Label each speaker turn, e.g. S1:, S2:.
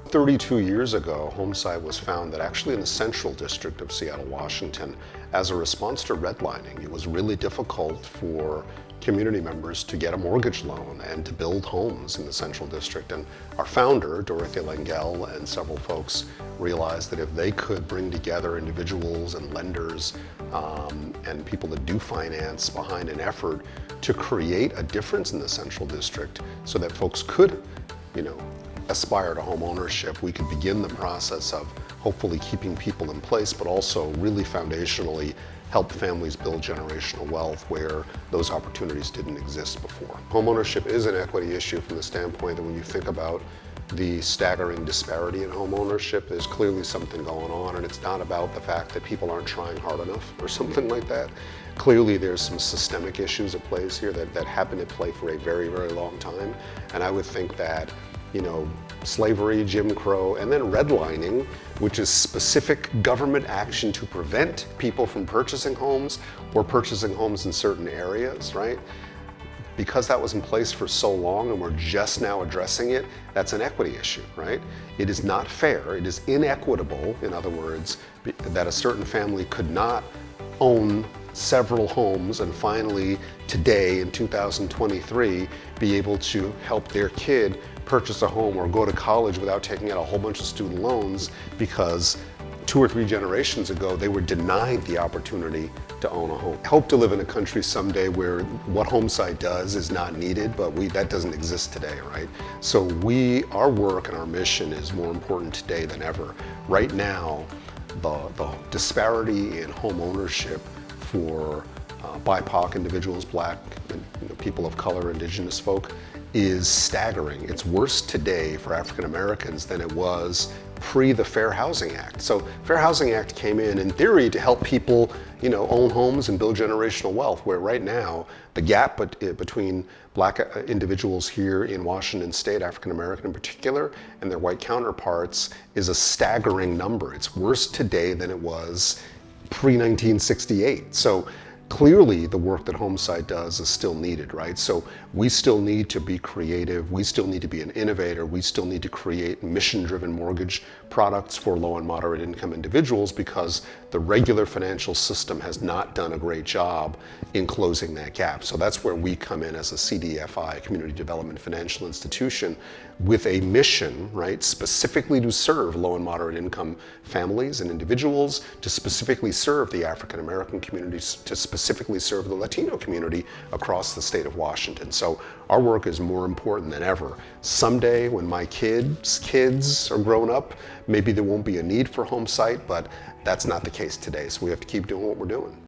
S1: 32 years ago, Homesight was founded actually in the Central District of Seattle, Washington, as a response to redlining. It was really difficult for community members to get a mortgage loan and to build homes in the Central District. And our founder, Dorothy Lengel, and several folks realized that if they could bring together individuals and lenders and people that do finance behind an effort to create a difference in the Central District so that folks could, aspire to home ownership, we could begin the process of hopefully keeping people in place, but also really foundationally help families build generational wealth where those opportunities didn't exist before. Homeownership is an equity issue from the standpoint that when you think about the staggering disparity in home ownership, there's clearly something going on, and it's not about the fact that people aren't trying hard enough or something like that. Clearly there's some systemic issues at play here that have been at play for a very, very long time, and I would think that slavery, Jim Crow, and then redlining, which is specific government action to prevent people from purchasing homes or purchasing homes in certain areas, right? Because that was in place for so long and we're just now addressing it, that's an equity issue, right? It is not fair, it is inequitable, in other words, that a certain family could not own several homes and finally today in 2023 be able to help their kid purchase a home or go to college without taking out a whole bunch of student loans because 2 or 3 generations ago they were denied the opportunity to own a home. I hope to live in a country someday where what Homesight does is not needed, but that doesn't exist today, right? So our work and our mission is more important today than ever. Right now, the disparity in home ownership for BIPOC individuals, Black, and people of color, Indigenous folk, is staggering. It's worse today for African Americans than it was pre the Fair Housing Act. So Fair Housing Act came in theory to help people, own homes and build generational wealth, where right now the gap between Black individuals here in Washington State, African American in particular, and their white counterparts is a staggering number. It's worse today than it was pre-1968. So clearly the work that Homesight does is still needed, right? So we still need to be creative, we still need to be an innovator, we still need to create mission-driven mortgage products for low and moderate income individuals because the regular financial system has not done a great job in closing that gap. So that's where we come in as a CDFI, Community Development Financial Institution, with a mission, right, specifically to serve low and moderate income families and individuals, to specifically serve the African American communities, to specifically serve the Latino community across the state of Washington. So our work is more important than ever. Someday when my kids are grown up, maybe there won't be a need for Homesight, but that's not the case today. So we have to keep doing what we're doing.